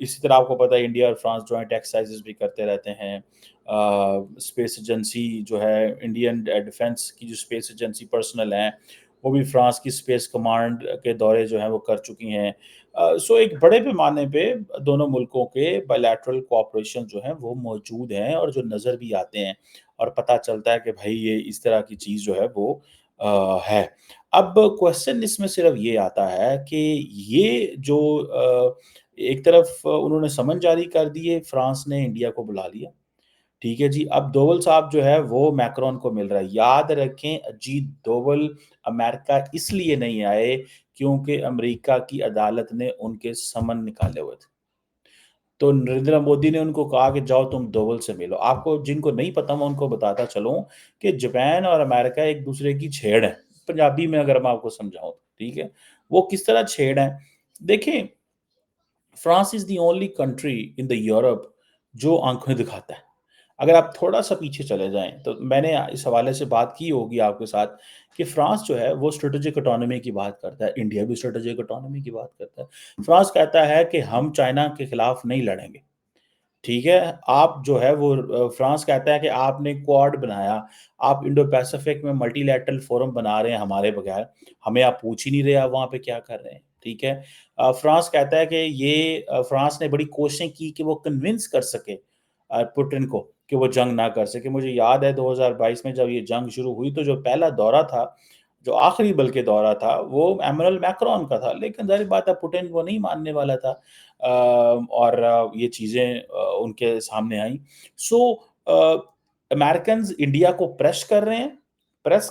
اسی طرح آپ کو پتہ ہے انڈیا اور فرانس جوائنٹ ایکسرسائزز بھی کرتے رہتے ہیں. اسپیس ایجنسی جو ہے انڈین ڈیفینس کی جو اسپیس ایجنسی پرسنل ہیں وہ بھی فرانس کی اسپیس کمانڈ کے دورے جو ہیں وہ کر چکی ہیں. سو ایک بڑے پیمانے پہ دونوں ملکوں کے بائیلیٹرل کوآپریشن جو ہیں وہ موجود ہیں اور جو نظر بھی آتے ہیں اور پتہ چلتا ہے کہ بھائی یہ اس طرح کی چیز جو ہے وہ ہے. اب کوشچن اس میں صرف یہ آتا ہے کہ یہ جو ایک طرف انہوں نے سمن جاری کر دیے، فرانس نے انڈیا کو بلا لیا، ٹھیک ہے جی. اب دوول صاحب جو ہے وہ میکرون کو مل رہا ہے. یاد رکھیں اجیت دوول امریکہ اس لیے نہیں آئے کیونکہ امریکہ کی عدالت نے ان کے سمن نکالے ہوئے تھے. تو نریندر مودی نے ان کو کہا کہ جاؤ تم دوول سے ملو. آپ کو جن کو نہیں پتا میں ان کو بتاتا چلوں کہ جاپان اور امریکہ ایک دوسرے کی چھیڑ ہے. پنجابی میں اگر میں آپ کو سمجھاؤں ٹھیک ہے وہ کس طرح چھیڑ ہے. دیکھیں France is the only country in the Europe جو آنکھیں دکھاتا ہے. اگر آپ تھوڑا سا پیچھے چلے جائیں تو میں نے اس حوالے سے بات کی ہوگی آپ کے ساتھ کہ فرانس جو ہے وہ اسٹریٹجک اٹانومی کی بات کرتا ہے، انڈیا بھی اسٹریٹجک اٹانومی کی بات کرتا ہے. فرانس کہتا ہے کہ ہم چائنا کے خلاف نہیں لڑیں گے، ٹھیک ہے. آپ جو ہے وہ فرانس کہتا ہے کہ آپ نے کوڈ بنایا، آپ انڈو پیسیفک میں ملٹی لیٹرل فورم بنا رہے ہیں ہمارے بغیر، ہمیں آپ پوچھ ہی نہیں رہے آپ وہاں پہ کیا کر رہے ہیں، ٹھیک ہے. فرانس کہتا ہے کہ یہ فرانس نے بڑی کوششیں کی کہ وہ کنونس کر سکے پوٹن کو کہ وہ جنگ نہ کر سکے. مجھے یاد ہے 2022 میں جب یہ جنگ شروع ہوئی تو جو پہلا دورہ تھا، جو آخری بلکہ دورہ تھا، وہ ایمنول میکرون کا تھا، لیکن ظاہر بات ہے پوٹن وہ نہیں ماننے والا تھا اور یہ چیزیں ان کے سامنے آئیں. سو امریکنز انڈیا کو پریس کر رہے ہیں، پش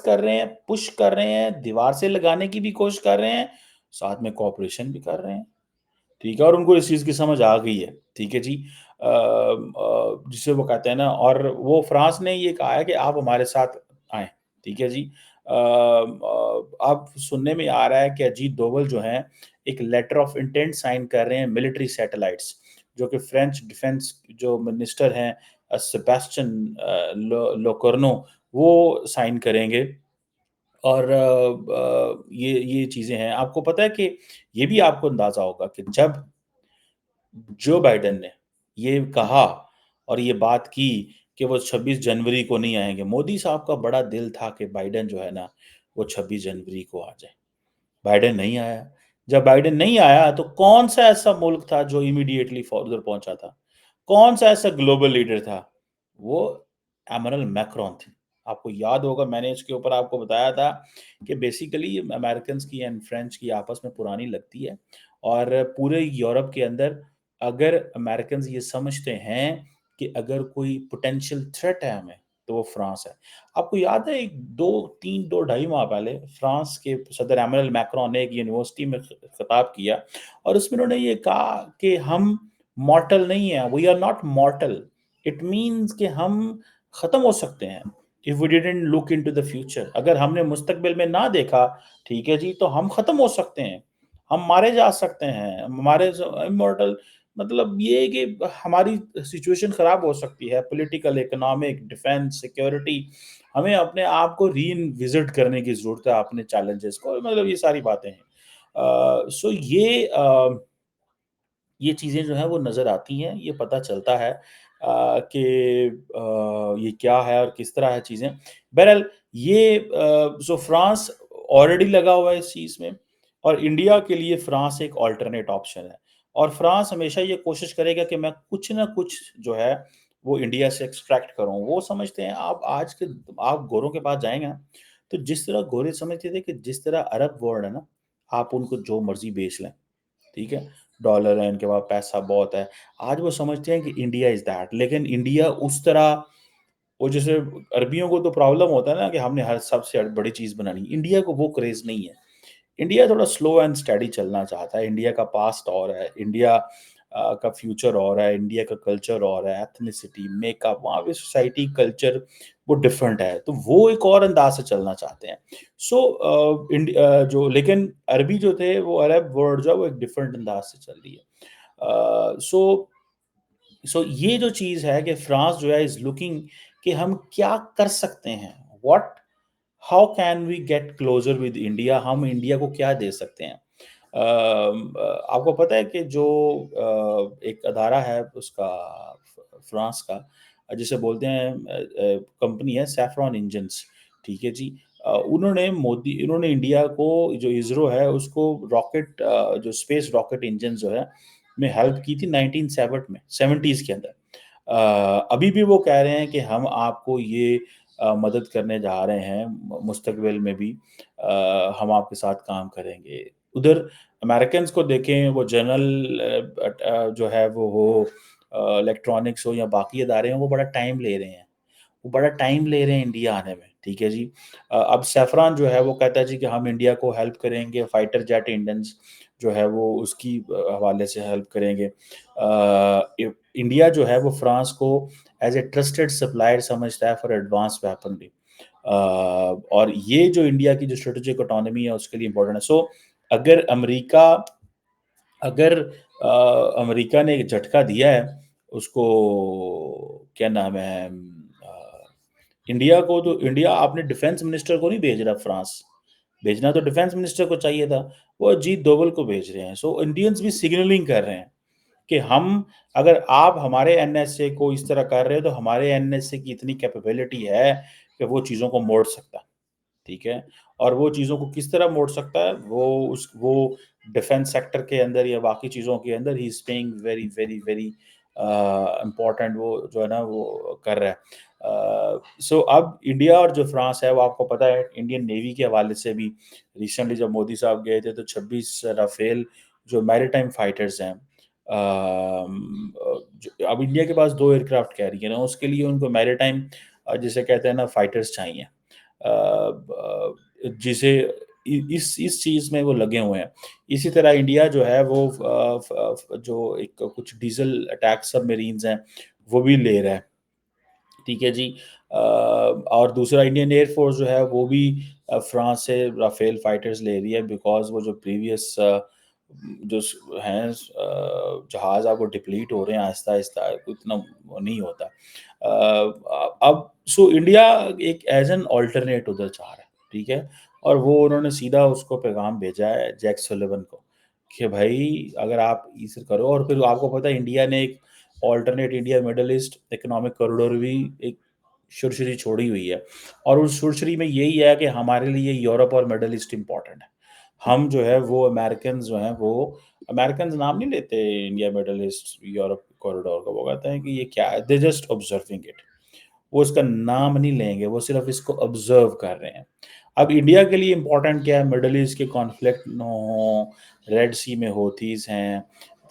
کر رہے ہیں، دیوار سے لگانے کی بھی کوشش کر رہے ہیں، ساتھ میں کوآپریشن بھی کر رہے ہیں، ٹھیک ہے. اور ان کو اس چیز کی سمجھ آ گئی ہے، ٹھیک ہے جی. جسے وہ کہتے ہیں نا، اور وہ فرانس نے یہ کہا ہے کہ آپ ہمارے ساتھ آئیں، ٹھیک ہے جی. اب سننے میں آ رہا ہے کہ اجیت دوول جو ہیں ایک لیٹر آف انٹینٹ سائن کر رہے ہیں ملٹری سیٹلائٹس، جو کہ فرینچ ڈیفنس جو منسٹر ہیں سیباسٹین لوکرنو وہ سائن کریں گے. اور یہ چیزیں ہیں. آپ کو پتہ ہے کہ یہ بھی آپ کو اندازہ ہوگا کہ جب جو بائیڈن نے یہ کہا اور یہ بات کی کہ وہ 26 جنوری کو نہیں آئیں گے، مودی صاحب کا بڑا دل تھا کہ بائیڈن جو ہے نا وہ 26 جنوری کو آ جائے. بائیڈن نہیں آیا. جب بائیڈن نہیں آیا تو کون سا ایسا ملک تھا جو امیڈیٹلی ادھر پہنچا تھا؟ کون سا ایسا گلوبل لیڈر تھا؟ وہ ایمنول میکرون تھے. آپ کو یاد ہوگا میں نے اس کے اوپر آپ کو بتایا تھا کہ بیسیکلی امریکنز کی اینڈ فرینچ کی آپس میں پرانی لگتی ہے، اور پورے یورپ کے اندر اگر امریکنز یہ سمجھتے ہیں کہ اگر کوئی پوٹینشیل تھریٹ ہے ہمیں تو وہ فرانس ہے. آپ کو یاد ہے دو ڈھائی ماہ پہلے فرانس کے صدر ایمنول میکرون نے ایک یونیورسٹی میں خطاب کیا اور اس میں انہوں نے یہ کہا کہ ہم مارٹل نہیں ہیں، we are not mortal. It means کہ ہم ختم ہو سکتے ہیں if we didn't look into the future. اگر ہم نے مستقبل میں نہ دیکھا، ٹھیک ہے جی، تو ہم ختم ہو سکتے ہیں، ہم مارے جا سکتے ہیں. ہمارے امورٹل مطلب یہ ہے کہ ہماری سچویشن خراب ہو سکتی ہے، پولیٹیکل، اکنامک، ڈیفینس، سیکیورٹی. ہمیں اپنے آپ کو ری وزٹ کرنے کی ضرورت ہے، اپنے چیلنجز کو. مطلب یہ ساری باتیں ہیں. سو یہ چیزیں جو ہیں وہ نظر آتی ہیں، یہ پتہ چلتا ہے کہ یہ کیا ہے اور کس طرح ہے چیزیں. بہرحال یہ فرانس آلریڈی لگا ہوا ہے اس چیز میں، اور انڈیا کے لیے فرانس ایک آلٹرنیٹ آپشن ہے. اور فرانس ہمیشہ یہ کوشش کرے گا کہ میں کچھ نہ کچھ جو ہے وہ انڈیا سے ایکسٹریکٹ کروں. وہ سمجھتے ہیں آپ گوروں کے پاس جائیں گے تو جس طرح گورے سمجھتے تھے کہ جس طرح عرب ورلڈ ہے نا، آپ ان کو جو مرضی بیچ لیں، ٹھیک ہے، ڈالر ہے ان کے پاس، پیسہ بہت ہے. آج وہ سمجھتے ہیں کہ انڈیا از دیٹ. لیکن انڈیا اس طرح، وہ جیسے عربیوں کو تو پرابلم ہوتا ہے نا کہ ہم نے ہر سب سے بڑی چیز بنانی، انڈیا کو وہ کریز نہیں ہے. انڈیا تھوڑا سلو اینڈ اسٹڈی چلنا چاہتا ہے. انڈیا کا پاسٹ اور ہے، انڈیا کا فیوچر اور ہے، انڈیا کا کلچر اور ہے، ایتھنیسٹی، میک اپ، وہاں پہ سوسائٹی کلچر وہ ڈفرینٹ ہے، تو وہ ایک اور انداز سے چلنا چاہتے ہیں. جو لیکن عربی جو تھے، وہ عرب ورلڈ جو ہے وہ ایک ڈفرینٹ انداز سے چل رہی ہے. سو یہ جو چیز ہے کہ فرانس جو ہے از لوکنگ کہ ہم کیا کر سکتے ہیں، how can we get closer with India, ہم انڈیا کو کیا دے سکتے ہیں. آپ کو پتہ ہے کہ جو ایک ادارہ ہے اس کا فرانس کا، جسے بولتے ہیں کمپنی ہے سیفران انجنس، ٹھیک ہے جی۔ انہوں نے انڈیا کو جو اسرو ہے اس کو راکٹ جو اسپیس راکٹ انجن جو ہے میں ہیلپ کی تھی 1970 میں، 70s کے اندر۔ ابھی بھی وہ کہہ رہے ہیں کہ ہم آپ کو یہ مدد کرنے جا رہے ہیں، مستقبل میں بھی ہم آپ کے ساتھ کام کریں گے۔ ادھر امریکنز کو دیکھیں، وہ جنرل جو ہے وہ ہو، الیکٹرانکس ہو یا باقی ادارے ہیں، وہ بڑا ٹائم لے رہے ہیں، انڈیا آنے میں، ٹھیک ہے جی۔ اب سیفران جو ہے وہ کہتا ہے جی کہ ہم انڈیا کو ہیلپ کریں گے، فائٹر جیٹ انجنز جو ہے وہ اس کی حوالے سے ہیلپ کریں گے۔ انڈیا جو ہے وہ فرانس کو ایز اے ٹرسٹڈ سپلائر سمجھتا ہے فار ایڈوانس ویپنری، اور یہ جو انڈیا کی جو اسٹریٹجک اٹانومی ہے اس کے لیے امپورٹنٹ ہے۔ سو اگر امریکہ نے ایک جھٹکا دیا ہے اس کو، کیا نام ہے، انڈیا کو، تو انڈیا اپنے ڈیفنس منسٹر کو نہیں بھیج رہا فرانس، بھیجنا تو ڈیفنس منسٹر کو چاہیے تھا، وہ اجیت دوول کو بھیج رہے ہیں۔ سو انڈینز بھی سگنلنگ کر رہے ہیں کہ ہم، اگر آپ ہمارے این ایس اے کو اس طرح کر رہے ہیں تو ہمارے این ایس اے کی اتنی کیپیبلٹی ہے کہ وہ چیزوں کو موڑ سکتا ہے، ٹھیک ہے۔ اور وہ چیزوں کو کس طرح موڑ سکتا ہے، وہ ڈیفنس سیکٹر کے اندر یا باقی چیزوں کے اندر ہی is playing very very very important, وہ جو ہے نا وہ کر رہا ہے۔ سو اب انڈیا اور جو فرانس ہے وہ آپ کو پتہ ہے انڈین نیوی کے حوالے سے بھی ریسنٹلی جب مودی صاحب گئے تھے تو 26 رافیل جو میری ٹائم فائٹرز ہیں، اب انڈیا کے پاس 2 ایئرکرافٹ کیریئر ہیں، اس کے لیے ان کو میری ٹائم جسے کہتے ہیں نا فائٹرز چاہیے، جسے اس چیز میں وہ لگے ہوئے ہیں۔ اسی طرح انڈیا جو ہے وہ جو ایک کچھ ڈیزل اٹیک سب میرینز ہیں وہ بھی لے رہا ہے، ٹھیک ہے جی۔ اور دوسرا انڈین ایئر فورس جو ہے وہ بھی فرانس سے رافیل فائٹرز لے رہی ہے، بیکاز وہ جو پریویس جو ہیں جہاز آپ کو ڈپلیٹ ہو رہے ہیں آہستہ آہستہ، اتنا وہ نہیں ہوتا۔ اب سو انڈیا ایک ایز این آلٹرنیٹ ادھر چاہ رہا ہے، ٹھیک ہے، اور وہ انہوں نے سیدھا اس کو پیغام بھیجا ہے جیک سلیون کو کہ بھائی اگر آپ اسے کرو، اور پھر آپ کو پتہ ہے انڈیا نے ایک alternate India middle east economic corridor بھی ایک سرسری چھوڑی ہوئی ہے، اور اس سرسری میں یہی ہے کہ ہمارے لیے یورپ اور مڈل ایسٹ امپورٹنٹ ہے۔ ہم جو ہے وہ امریکنز جو ہیں وہ امریکنز نام نہیں لیتے India middle east Europe corridor کا، وہ کہتے ہیں کہ یہ کیا ہے، دے جسٹ آبزرونگ اٹ، وہ اس کا نام نہیں لیں گے، وہ صرف اس کو آبزرو کر رہے ہیں۔ اب انڈیا کے لیے امپورٹنٹ کیا ہے، مڈل ایسٹ کے کانفلکٹ نہ ہوں، ریڈ سی میں ہوتیز ہیں،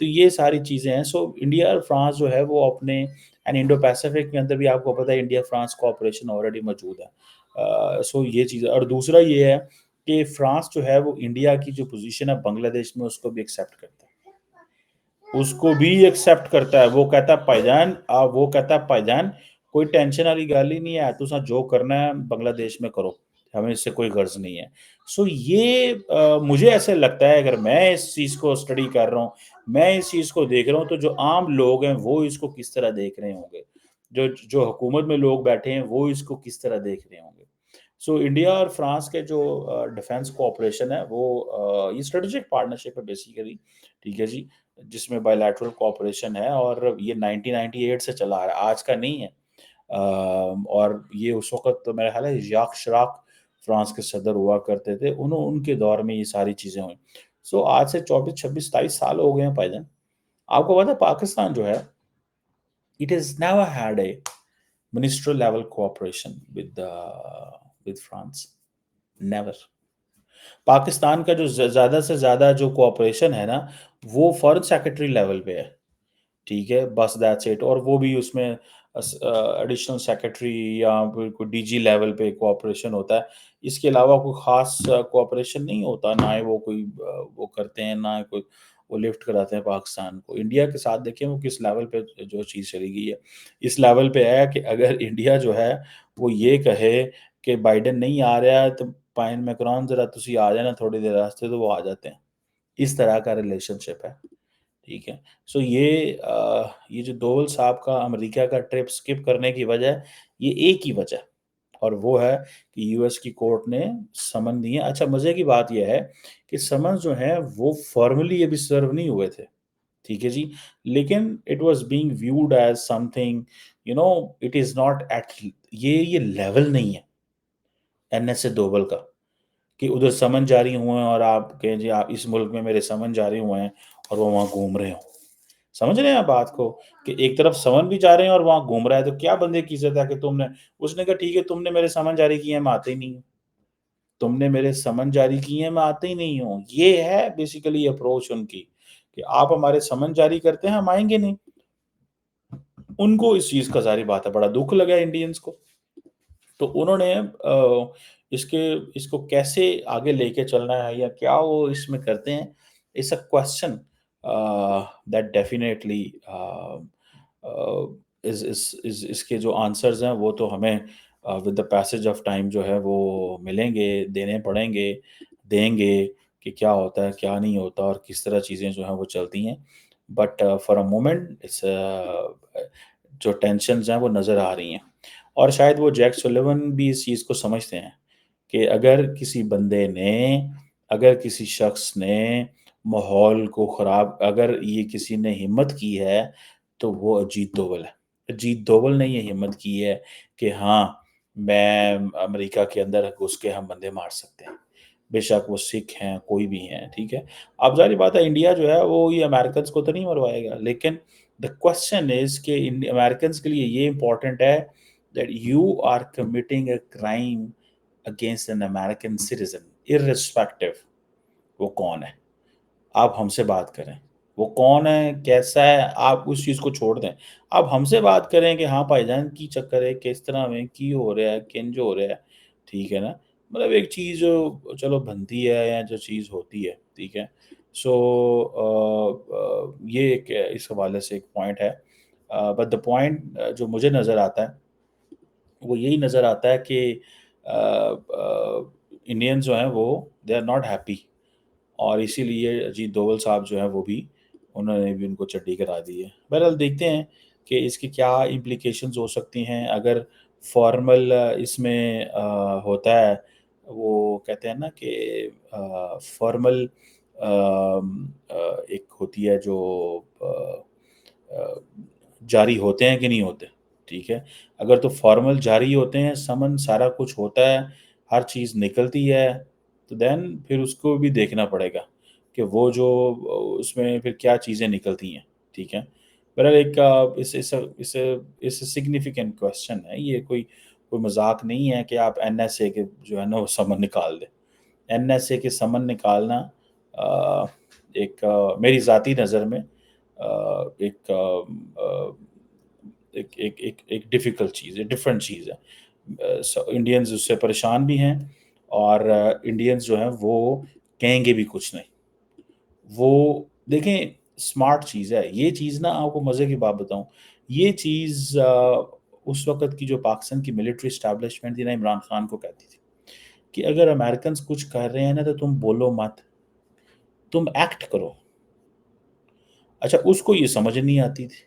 تو یہ ساری چیزیں ہیں۔ سو انڈیا اور فرانس جو ہے وہ اپنے انڈو پیسفک کے اندر بھی آپ کو پتہ ہے انڈیا فرانس کوآپریشن آلریڈی موجود ہے۔ سو یہ چیز ہے، اور دوسرا یہ ہے کہ فرانس جو ہے وہ انڈیا کی جو پوزیشن ہے بنگلہ دیش میں اس کو بھی ایکسیپٹ کرتا ہے، وہ کہتا ہے بھائی جان کوئی ٹینشن والی گل ہی نہیں ہے، تساں جو کرنا ہے بنگلہ دیش میں کرو، ہمیں اس سے کوئی غرض نہیں ہے۔ سو یہ مجھے ایسے لگتا ہے، اگر میں اس چیز کو اسٹڈی کر رہا ہوں، میں اس چیز کو دیکھ رہا ہوں، تو جو عام لوگ ہیں وہ اس کو کس طرح دیکھ رہے ہوں گے، جو حکومت میں لوگ بیٹھے ہیں وہ اس کو کس طرح دیکھ رہے ہوں گے۔ سو انڈیا اور فرانس کے جو ڈیفنس کوآپریشن ہے وہ یہ اسٹریٹجک پارٹنرشپ ہے بیسیکلی، ٹھیک ہے جی، جس میں بائی لیٹرل کوآپریشن ہے، اور یہ 1998 سے چلا آ رہا ہے، آج کا نہیں ہے۔ اور یہ اس وقت تو میرا خیال ہے ژاک شراک فرانس کے صدر ہوا کرتے تھے، ان کے دور میں یہ ساری چیزیں ہوئیں۔ سو آج سے 24 26 27 سال ہو گئے ہیں بھائی جان۔ آپ کو پتا ہے پاکستان جو ہے it has never had a ministerial level cooperation with France, never۔ Pakistan کا جو زیادہ سے زیادہ جو کوآپریشن ہے نا وہ فارن سیکرٹری لیول پہ ہے، ٹھیک ہے، بس دیٹس اٹ، اور وہ بھی اس میں ایڈیشنل سیکرٹری یا کوئی ڈی جی لیول پہ کوآپریشن ہوتا ہے، اس کے علاوہ کوئی خاص کوآپریشن نہیں ہوتا، نہ ہی وہ کوئی وہ کرتے ہیں، نہ کوئی وہ لفٹ کراتے ہیں پاکستان کو۔ انڈیا کے ساتھ دیکھیں وہ کس لیول پہ جو چیز چلی گئی ہے، اس لیول پہ ہے کہ اگر انڈیا جو ہے وہ یہ کہے کہ بائیڈن نہیں آ رہا ہے تو پائن میکرون ذرا تسی آ جانا تھوڑی دیر واسطے، تو وہ آ جاتے ہیں، اس طرح کا ریلیشن شپ ہے، ٹھیک ہے۔ سو یہ جو دوول صاحب کا امریکہ کا ٹرپ سکپ کرنے کی وجہ، یہ ایک ہی وجہ، اور وہ ہے کہ یو ایس کی کورٹ نے سمن دیے. اچھا مزے کی بات یہ ہے کہ سمن جو ہے وہ فارملی ابھی سرو نہیں ہوئے تھے, ٹھیک ہے جی, لیکن it was being viewed as something, it is not at, یہ لیول نہیں ہے این ایس اے دوبل کا کہ ادھر سمن جاری ہوئے ہیں اور آپ کہیں جی آپ اس ملک میں میرے سمن جاری ہوئے ہیں اور وہ وہاں گھوم رہے ہوں. سمجھ رہے ہیں آپ بات کو, کہ ایک طرف سمن بھی جا رہے ہیں اور وہاں گھوم رہا ہے, تو کیا بندے کی عزت ہے کہ تم نے, اس نے کہا ٹھیک ہے تم نے میرے سمن جاری کیے ہیں میں آتے ہی نہیں ہوں, تم نے میرے سمن جاری کیے ہیں میں آتے ہی نہیں ہوں. یہ ہے بیسیکلی اپروچ ان کی کہ آپ ہمارے سمن جاری کرتے ہیں ہم آئیں گے نہیں. ان کو اس چیز کا ظاہری بات ہے بڑا دکھ لگا انڈینز کو, تو انہوں نے اس کو کیسے آگے لے کے چلنا ہے یا کیا وہ اس میں کرتے ہیں, it's a question that definitely اس کے جو آنسرز ہیں وہ تو ہمیں with the passage of time جو ہے وہ ملیں گے, دینے پڑیں گے, دیں گے کہ کیا ہوتا ہے کیا نہیں ہوتا اور کس طرح چیزیں جو ہیں وہ چلتی ہیں. بٹ فار اے مومنٹ جو ٹینشنز ہیں وہ نظر آ رہی ہیں, اور شاید وہ جیک سولیون بھی اس چیز کو سمجھتے ہیں کہ اگر کسی بندے نے, اگر کسی شخص نے ماحول کو خراب, اگر یہ کسی نے ہمت کی ہے تو وہ اجیت دوول ہے. اجیت دوول نے یہ ہمت کی ہے کہ ہاں میں امریکہ کے اندر گھس کے ہم بندے مار سکتے ہیں, بے شک وہ سکھ ہیں کوئی بھی ہیں, ٹھیک ہے. اب ظاہری بات ہے انڈیا جو ہے وہ یہ امریکنز کو تو نہیں مروائے گا, لیکن دا کوشچن از کہ امریکنز کے لیے یہ امپورٹنٹ ہے that you are committing a crime against an American citizen, irrespective وہ کون ہے. آپ ہم سے بات کریں, وہ کون ہے کیسا ہے آپ اس چیز کو چھوڑ دیں, آپ ہم سے بات کریں کہ ہاں بھائی جان کی چکر ہے, کس طرح میں کی ہو رہا ہے, کنج ہو رہا ہے, ٹھیک ہے نا. مطلب ایک چیز جو چلو بنتی ہے یا جو چیز ہوتی ہے, ٹھیک ہے. سو یہ ایک اس حوالے سے ایک پوائنٹ ہے. بٹ دا پوائنٹ جو مجھے نظر آتا ہے وہ یہی نظر آتا ہے کہ انڈینز جو ہیں وہ دے آر ناٹ ہیپی, اور اسی لیے اجیت دوول صاحب جو ہیں وہ بھی, انہوں نے بھی ان کو چٹی کرا دی ہے. بہرحال دیکھتے ہیں کہ اس کی کیا امپلیکیشنز ہو سکتی ہیں اگر فارمل اس میں ہوتا ہے. وہ کہتے ہیں نا کہ فارمل ایک ہوتی ہے جو جاری ہوتے ہیں کہ نہیں ہوتے, ٹھیک ہے. اگر تو فارمل جاری ہوتے ہیں, سمن سارا کچھ ہوتا ہے, ہر چیز نکلتی ہے, تو دین پھر اس کو بھی دیکھنا پڑے گا کہ وہ جو اس میں پھر کیا چیزیں نکلتی ہیں, ٹھیک ہے. بہرحال ایک سگنیفیکنٹ کوشچن ہے یہ, کوئی مذاق نہیں ہے کہ آپ این ایس اے کے جو ہے نا وہ سمن نکال دیں. این ایس اے کے سمن نکالنا ایک میری ذاتی نظر میں ایک ایک ڈیفیکلٹ چیز ہے, ڈفرینٹ چیز ہے. انڈینز اس سے پریشان بھی ہیں, اور انڈینز جو ہیں وہ کہیں گے بھی کچھ نہیں. وہ دیکھیں اسمارٹ چیز ہے یہ چیز نا, آپ کو مزے کی بات بتاؤں, یہ چیز اس وقت کی جو پاکستان کی ملٹری اسٹیبلشمنٹ تھی نا, عمران خان کو کہتی تھی کہ اگر امریکنز کچھ کر رہے ہیں نا تو تم بولو مت, تم ایکٹ کرو. اچھا اس کو یہ سمجھ نہیں آتی تھی,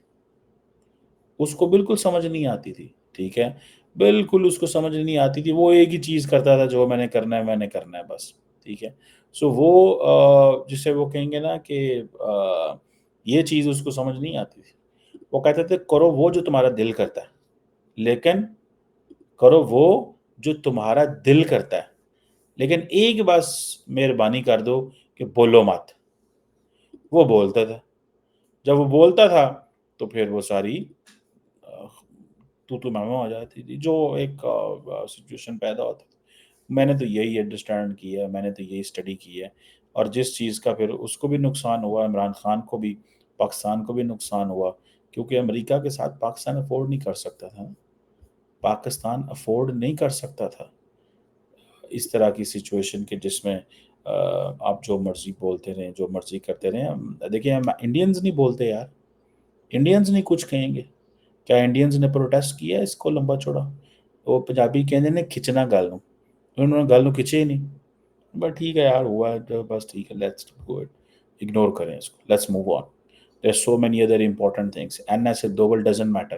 اس کو بالکل سمجھ نہیں آتی تھی, ٹھیک ہے, بالکل اس کو سمجھ نہیں آتی تھی. وہ ایک ہی چیز کرتا تھا, جو میں نے کرنا ہے بس, ٹھیک ہے. سو وہ جسے وہ کہیں گے نا کہ یہ چیز اس کو سمجھ نہیں آتی تھی. وہ کہتے تھے کرو وہ جو تمہارا دل کرتا ہے, لیکن کرو وہ جو تمہارا دل کرتا ہے, لیکن ایک بس مہربانی کر دو کہ بولو مت. وہ بولتا تھا, جب وہ بولتا تھا تو پھر وہ ساری تو میں آ جاتی تھی, جو ایک سچویشن پیدا ہوتا تھا. میں نے تو یہی انڈرسٹینڈ کیا ہے, میں نے تو یہی اسٹڈی کی ہے, اور جس چیز کا پھر اس کو بھی نقصان ہوا, عمران خان کو بھی, پاکستان کو بھی نقصان ہوا, کیونکہ امریکہ کے ساتھ پاکستان افورڈ نہیں کر سکتا تھا. پاکستان افورڈ نہیں کر سکتا تھا اس طرح کی سچویشن کے جس میں آپ جو مرضی بولتے رہیں, جو مرضی کرتے رہیں. دیکھیں ہم انڈینز نہیں بولتے یار, انڈینز نہیں کچھ کہیں گے. کیا انڈینز نے پروٹیسٹ کیا اس کو لمبا چوڑا؟ وہ پنجابی کہتے ہیں کھچنا گل نو, انہوں نے گل نو کھچے ہی نہیں. بٹ ٹھیک ہے یار, ہوا ہے بس, ٹھیک ہے, لیٹس گو اٹ, اگنور کریں اس کو, let's move on. There so many other important things. N S A Doval doesn't matter.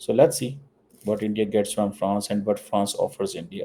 So let's see what India gets from France and what France offers India.